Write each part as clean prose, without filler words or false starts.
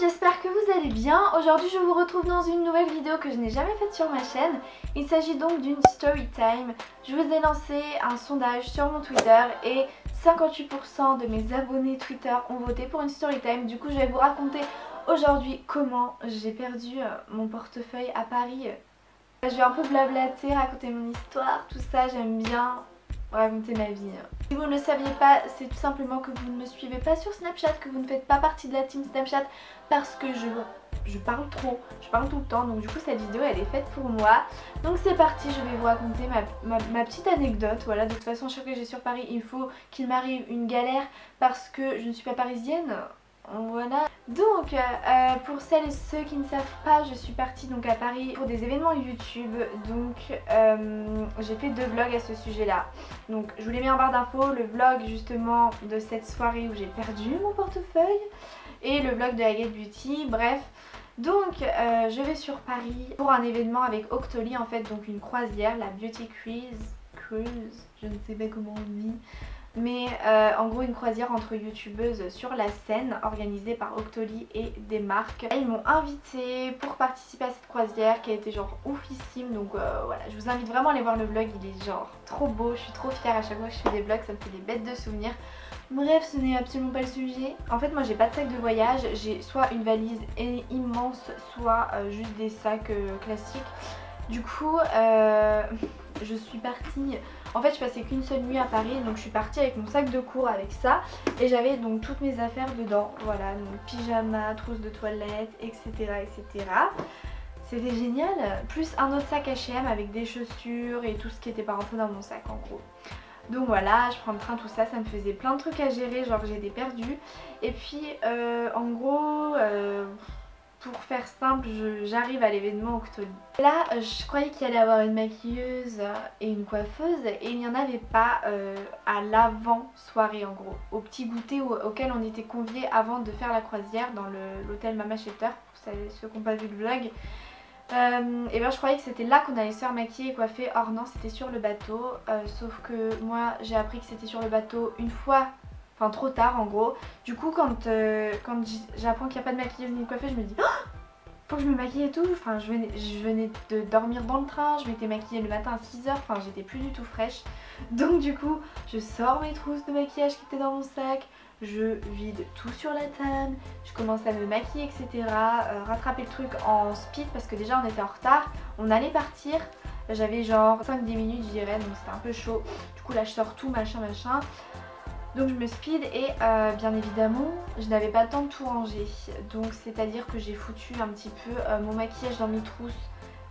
j'espère que vous allez bien. Aujourd'hui je vous retrouve dans une nouvelle vidéo que je n'ai jamais faite sur ma chaîne. Il s'agit donc d'une story time. Je vous ai lancé un sondage sur mon Twitter et 58% de mes abonnés Twitter ont voté pour une story time. Du coup je vais vous raconter aujourd'hui comment j'ai perdu mon portefeuille à Paris. Je vais un peu blablater, raconter mon histoire, tout ça, j'aime bien raconter ma vie. Si vous ne le saviez pas, c'est tout simplement que vous ne me suivez pas sur Snapchat, que vous ne faites pas partie de la team Snapchat parce que je parle trop, je parle tout le temps, donc du coup cette vidéo elle est faite pour moi. Donc c'est parti, je vais vous raconter ma petite anecdote. Voilà, de toute façon chaque fois que j'ai sur Paris, il faut qu'il m'arrive une galère parce que je ne suis pas parisienne. Voilà, donc pour celles et ceux qui ne savent pas, je suis partie donc à Paris pour des événements YouTube. Donc j'ai fait 2 vlogs à ce sujet là. Donc je vous les mets en barre d'infos, le vlog justement de cette soirée où j'ai perdu mon portefeuille et le vlog de Agathe Beauty, bref. Donc je vais sur Paris pour un événement avec Octoly en fait, donc une croisière, la Beauty Cruise, je ne sais pas comment on dit. Mais en gros une croisière entre youtubeuses sur la Seine organisée par Octoly et des marques. Ils m'ont invitée pour participer à cette croisière qui a été genre oufissime. Donc voilà, je vous invite vraiment à aller voir le vlog, il est genre trop beau. Je suis trop fière à chaque fois que je fais des vlogs, ça me fait des bêtes de souvenirs. Bref, ce n'est absolument pas le sujet. En fait moi j'ai pas de sac de voyage, j'ai soit une valise immense, soit juste des sacs classiques. Du coup je suis partie, en fait je passais qu'une seule nuit à Paris, donc je suis partie avec mon sac de cours avec ça et j'avais donc toutes mes affaires dedans, voilà, donc pyjama, trousse de toilette, etc, etc. C'était génial, plus un autre sac H&M avec des chaussures et tout ce qui était pas rentré dans mon sac en gros. Donc voilà, je prends le train, tout ça, ça me faisait plein de trucs à gérer, genre j'étais perdue. Et puis en gros pour faire simple, j'arrive à l'événement Octoly. Là, je croyais qu'il allait y avoir une maquilleuse et une coiffeuse et il n'y en avait pas à l'avant-soirée en gros. Au petit goûter auquel on était conviés avant de faire la croisière dans l'hôtel Mama Shelter, pour ceux qui n'ont pas vu le vlog. Et bien je croyais que c'était là qu'on allait se faire maquiller et coiffer. Or non, c'était sur le bateau, sauf que moi j'ai appris que c'était sur le bateau une fois, enfin trop tard en gros. Du coup quand j'apprends qu'il n'y a pas de maquilleuse ni de coiffeuse, je me dis oh, faut que je me maquille et tout. Enfin je venais de dormir dans le train, je m'étais maquillée le matin à 6 h, enfin j'étais plus du tout fraîche. Donc du coup je sors mes trousses de maquillage qui étaient dans mon sac, je vide tout sur la table, je commence à me maquiller, etc. Rattraper le truc en speed parce que déjà on était en retard, on allait partir. J'avais genre 5-10 minutes je dirais, donc c'était un peu chaud. Du coup là je sors tout machin. Donc je me speed et bien évidemment je n'avais pas le temps de tout ranger. Donc c'est à dire que j'ai foutu un petit peu mon maquillage dans mes trousses.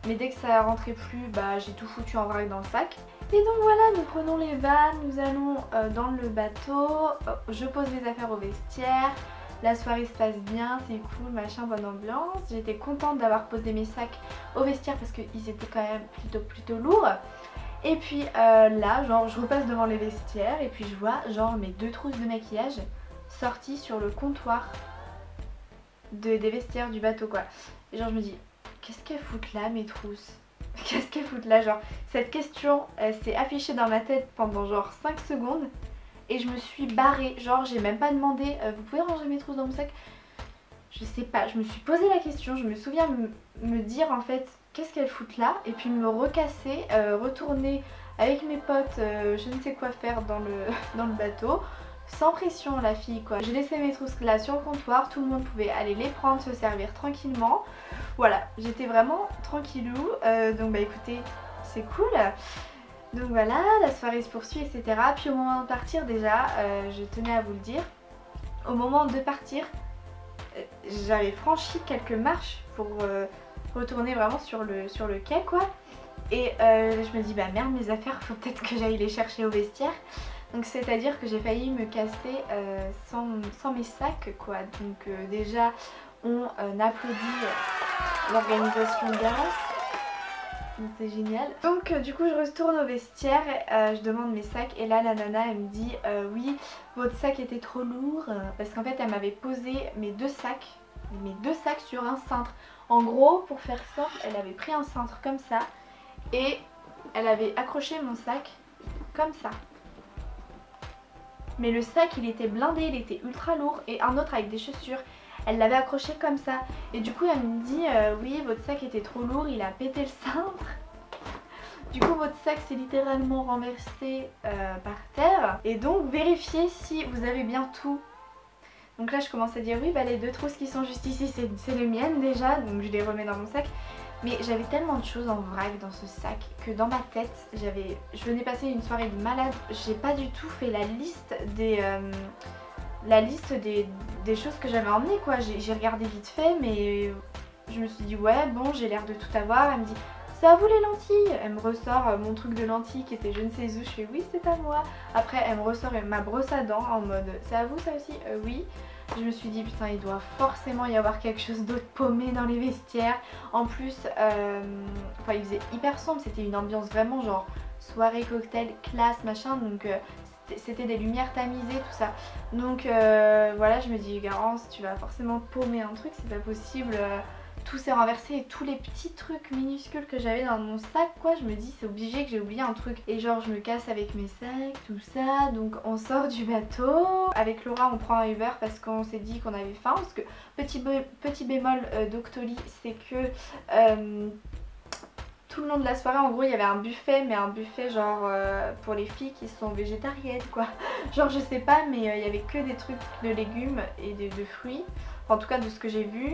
Mais dès que ça rentrait plus, bah j'ai tout foutu en vrac dans le sac. Et donc voilà, nous prenons les vannes, nous allons dans le bateau. Je pose mes affaires au vestiaire. La soirée se passe bien, c'est cool, machin, bonne ambiance. J'étais contente d'avoir posé mes sacs au vestiaire parce qu'ils étaient quand même plutôt lourds. Et puis là, genre je repasse devant les vestiaires et puis je vois genre mes 2 trousses de maquillage sorties sur le comptoir des vestiaires du bateau quoi. Et genre je me dis, qu'est-ce qu'elles foutent là mes trousses? Qu'est-ce qu'elles foutent là? Genre cette question elle s'est affichée dans ma tête pendant genre 5 secondes et je me suis barrée. Genre j'ai même pas demandé vous pouvez ranger mes trousses dans mon sac? Je sais pas, je me suis posé la question, je me souviens me dire en fait qu'est-ce qu'elles foutent là et puis me recasser, retourner avec mes potes je ne sais quoi faire dans le bateau. Sans pression la fille quoi. J'ai laissé mes trousses là sur le comptoir, tout le monde pouvait aller les prendre, se servir tranquillement. Voilà, j'étais vraiment tranquillou, donc bah écoutez, c'est cool. Donc voilà, la soirée se poursuit etc. Puis au moment de partir déjà, je tenais à vous le dire, au moment de partir, j'avais franchi quelques marches pour retourner vraiment sur le quai quoi. Et je me dis bah merde mes affaires, faut peut-être que j'aille les chercher au vestiaire. Donc c'est à dire que j'ai failli me casser sans mes sacs quoi. Donc déjà on applaudit l'organisation de Garance. C'est génial. Donc du coup je retourne au vestiaire, je demande mes sacs et là la nana elle me dit oui votre sac était trop lourd parce qu'en fait elle m'avait posé mes deux sacs sur un cintre. En gros pour faire simple elle avait pris un cintre comme ça et elle avait accroché mon sac comme ça. Mais le sac il était blindé, il était ultra lourd et un autre avec des chaussures. elle l'avait accroché comme ça. Et du coup elle me dit oui votre sac était trop lourd, il a pété le cintre. Du coup votre sac s'est littéralement renversé par terre. Et donc vérifiez si vous avez bien tout. Donc là je commence à dire oui bah les 2 trousses qui sont juste ici c'est les miennes déjà. Donc je les remets dans mon sac. Mais j'avais tellement de choses en vrac dans ce sac que dans ma tête, je venais passer une soirée de malade. J'ai pas du tout fait la liste des choses que j'avais emmenées quoi. J'ai regardé vite fait mais je me suis dit ouais bon j'ai l'air de tout avoir. Elle me dit c'est à vous les lentilles. Elle me ressort mon truc de lentilles qui était je ne sais où. Je fais oui c'est à moi. Après elle me ressort ma brosse à dents en mode c'est à vous ça aussi oui. Je me suis dit putain il doit forcément y avoir quelque chose d'autre paumé dans les vestiaires. En plus enfin il faisait hyper sombre, c'était une ambiance vraiment genre soirée cocktail classe machin. Donc c'était des lumières tamisées tout ça. Donc voilà je me dis Garance tu vas forcément paumer un truc, c'est pas possible. Tout s'est renversé et tous les petits trucs minuscules que j'avais dans mon sac quoi, je me dis c'est obligé que j'ai oublié un truc. Et genre je me casse avec mes sacs, tout ça. Donc on sort du bateau. Avec Laura on prend un Uber parce qu'on s'est dit qu'on avait faim. Parce que petit bémol d'Octoly c'est que tout le long de la soirée en gros il y avait un buffet. Mais un buffet genre pour les filles qui sont végétariennes quoi. Genre je sais pas mais il y avait que des trucs de légumes et de fruits. Enfin, en tout cas de ce que j'ai vu.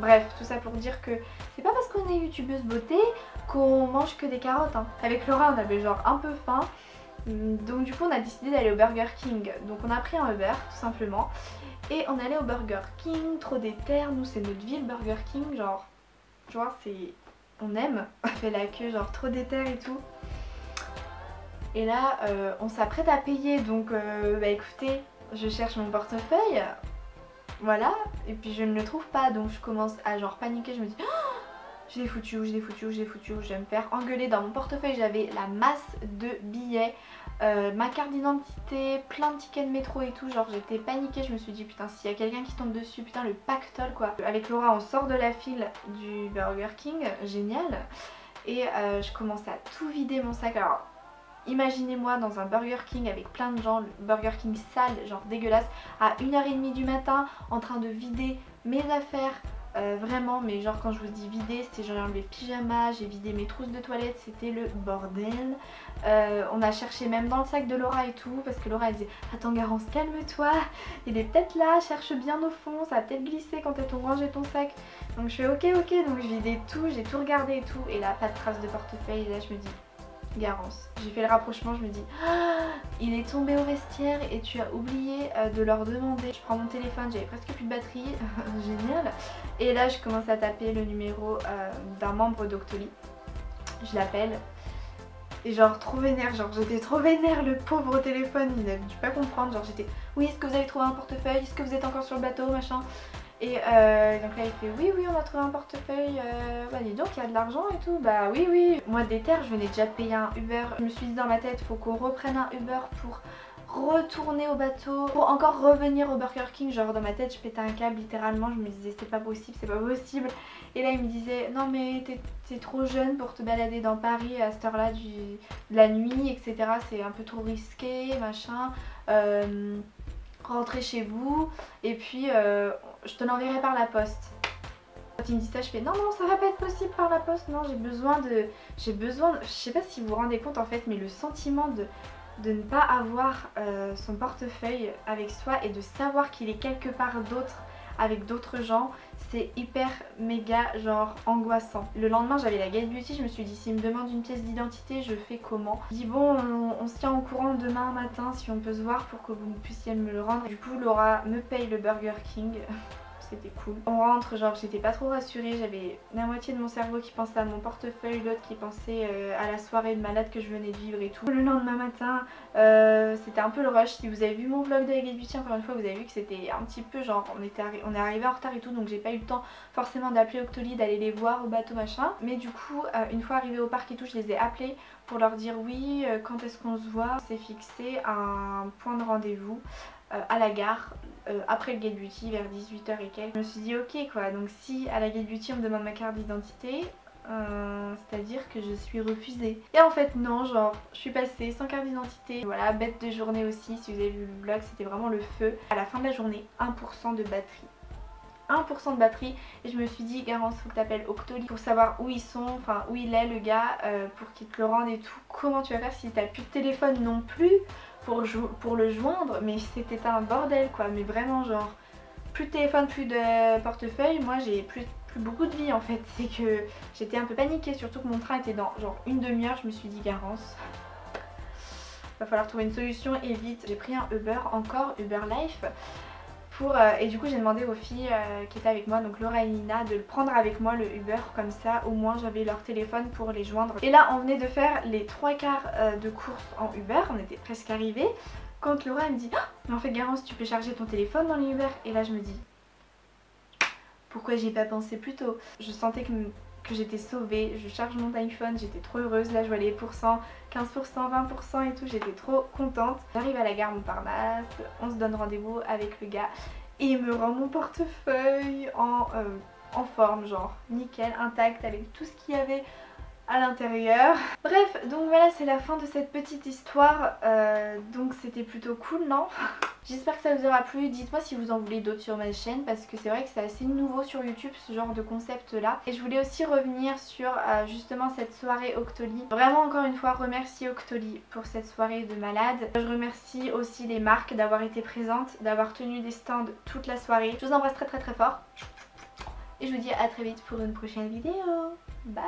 Bref, tout ça pour dire que c'est pas parce qu'on est youtubeuse beauté qu'on mange que des carottes hein. Avec Laura on avait genre un peu faim. Donc du coup on a décidé d'aller au Burger King. Donc on a pris un Uber tout simplement. Et on est allé au Burger King, trop déter. Nous c'est notre ville Burger King. Genre, tu vois c'est... On aime. On fait la queue genre trop déter et tout. Et là on s'apprête à payer. Donc bah écoutez, je cherche mon portefeuille. Voilà, et puis je ne le trouve pas, donc je commence à genre paniquer, je me dis oh, je l'ai foutu où, je l'ai foutu où, je l'ai foutu où, je vais me faire engueuler. Dans mon portefeuille j'avais la masse de billets, ma carte d'identité, plein de tickets de métro et tout, genre j'étais paniquée, je me suis dit putain s'il y a quelqu'un qui tombe dessus, putain le pactole quoi. Avec Laura on sort de la file du Burger King, génial, et je commence à tout vider mon sac. Alors imaginez-moi dans un Burger King avec plein de gens, le Burger King sale, genre dégueulasse, à 1h30 du matin, en train de vider mes affaires, vraiment, mais genre quand je vous dis vider, c'était genre mes pyjamas, j'ai vidé mes trousses de toilette, c'était le bordel. On a cherché même dans le sac de Laura et tout, parce que Laura elle disait attends Garance calme-toi, il est peut-être là, cherche bien au fond, ça va peut-être glisser quand t'as rangé ton sac. Donc je fais ok, donc je vidais tout, j'ai tout regardé et tout, et là pas de trace de portefeuille, et là je me dis Garance. J'ai fait le rapprochement, je me dis ah, il est tombé au vestiaire et tu as oublié de leur demander. Je prends mon téléphone, j'avais presque plus de batterie, génial. Et là je commence à taper le numéro d'un membre d'Octoly. Je l'appelle et genre trop vénère, genre j'étais trop vénère, le pauvre au téléphone, il n'a dû pas comprendre. Genre j'étais oui est-ce que vous avez trouvé un portefeuille, est-ce que vous êtes encore sur le bateau machin. Et donc là il fait oui on a trouvé un portefeuille, bah dis donc il y a de l'argent et tout, bah oui. Moi déter, je venais déjà de payer un Uber, je me suis dit dans ma tête faut qu'on reprenne un Uber pour retourner au bateau, pour encore revenir au Burger King. Genre dans ma tête je pétais un câble littéralement, je me disais c'est pas possible, c'est pas possible. Et là il me disait non mais t'es trop jeune pour te balader dans Paris à cette heure là de la nuit etc, c'est un peu trop risqué machin, rentrer chez vous et puis je te l'enverrai par la poste. Quand il me dit ça je fais non ça va pas être possible par la poste, non j'ai besoin je sais pas si vous vous rendez compte en fait, mais le sentiment de ne pas avoir son portefeuille avec soi et de savoir qu'il est quelque part d'autre avec d'autres gens, c'est hyper méga genre angoissant. Le lendemain j'avais la Gate Beauty, je me suis dit s'il me demande une pièce d'identité je fais comment. Je dis bon on se tient au courant demain matin si on peut se voir pour que vous puissiez me le rendre. Du coup Laura me paye le Burger King. C'était cool. On rentre, genre j'étais pas trop rassurée, j'avais la moitié de mon cerveau qui pensait à mon portefeuille, l'autre qui pensait à la soirée de malade que je venais de vivre et tout. Le lendemain matin, c'était un peu le rush. Si vous avez vu mon vlog de la Gate Beauty, encore une fois, vous avez vu que c'était un petit peu genre on est arrivé en retard et tout, donc j'ai pas eu le temps forcément d'appeler Octoly, d'aller les voir au bateau machin. Mais du coup, une fois arrivé au parc et tout, je les ai appelés pour leur dire oui, quand est-ce qu'on se voit. C'est fixé un point de rendez-vous à la gare après le Gate Beauty vers 18h et quelques. Je me suis dit ok quoi, donc si à la Gate Beauty on me demande ma carte d'identité, c'est-à-dire que je suis refusée. Et en fait non, genre je suis passée sans carte d'identité. Voilà, bête de journée aussi, si vous avez vu le vlog, c'était vraiment le feu. À la fin de la journée, 1% de batterie. 1% de batterie et je me suis dit Garance, faut que t'appelles Octoly pour savoir où ils sont, enfin où il est le gars, pour qu'il te le rende et tout. Comment tu vas faire si t'as plus de téléphone non plus pour le joindre? Mais c'était un bordel quoi, mais vraiment genre plus de téléphone, plus de portefeuille, moi j'ai plus beaucoup de vie en fait. C'est que j'étais un peu paniquée, surtout que mon train était dans genre une demi-heure. Je me suis dit Garance, va falloir trouver une solution et vite. J'ai pris un Uber, encore Uber Life. Et du coup j'ai demandé aux filles qui étaient avec moi, donc Laura et Nina, de le prendre avec moi le Uber, comme ça au moins j'avais leur téléphone pour les joindre. Et là on venait de faire les 3/4 de course en Uber, on était presque arrivés quand Laura elle me dit oh, mais en fait Garance, tu peux charger ton téléphone dans les Uber. Et là je me dis pourquoi j'y ai pas pensé plus tôt. Je sentais que j'étais sauvée, je charge mon iPhone, j'étais trop heureuse. Là je vois les pourcents, 15%, 20% et tout, j'étais trop contente. J'arrive à la gare Montparnasse, on se donne rendez-vous avec le gars et il me rend mon portefeuille en forme, genre nickel, intact, avec tout ce qu'il y avait à l'intérieur. Bref, donc voilà, c'est la fin de cette petite histoire. Donc c'était plutôt cool, non? J'espère que ça vous aura plu. Dites-moi si vous en voulez d'autres sur ma chaîne, parce que c'est vrai que c'est assez nouveau sur YouTube ce genre de concept là. Et je voulais aussi revenir sur justement cette soirée Octoly. Vraiment encore une fois remercier Octoly pour cette soirée de malade. Je remercie aussi les marques d'avoir été présentes, d'avoir tenu des stands toute la soirée. Je vous embrasse très très très fort. Et je vous dis à très vite pour une prochaine vidéo. Bye.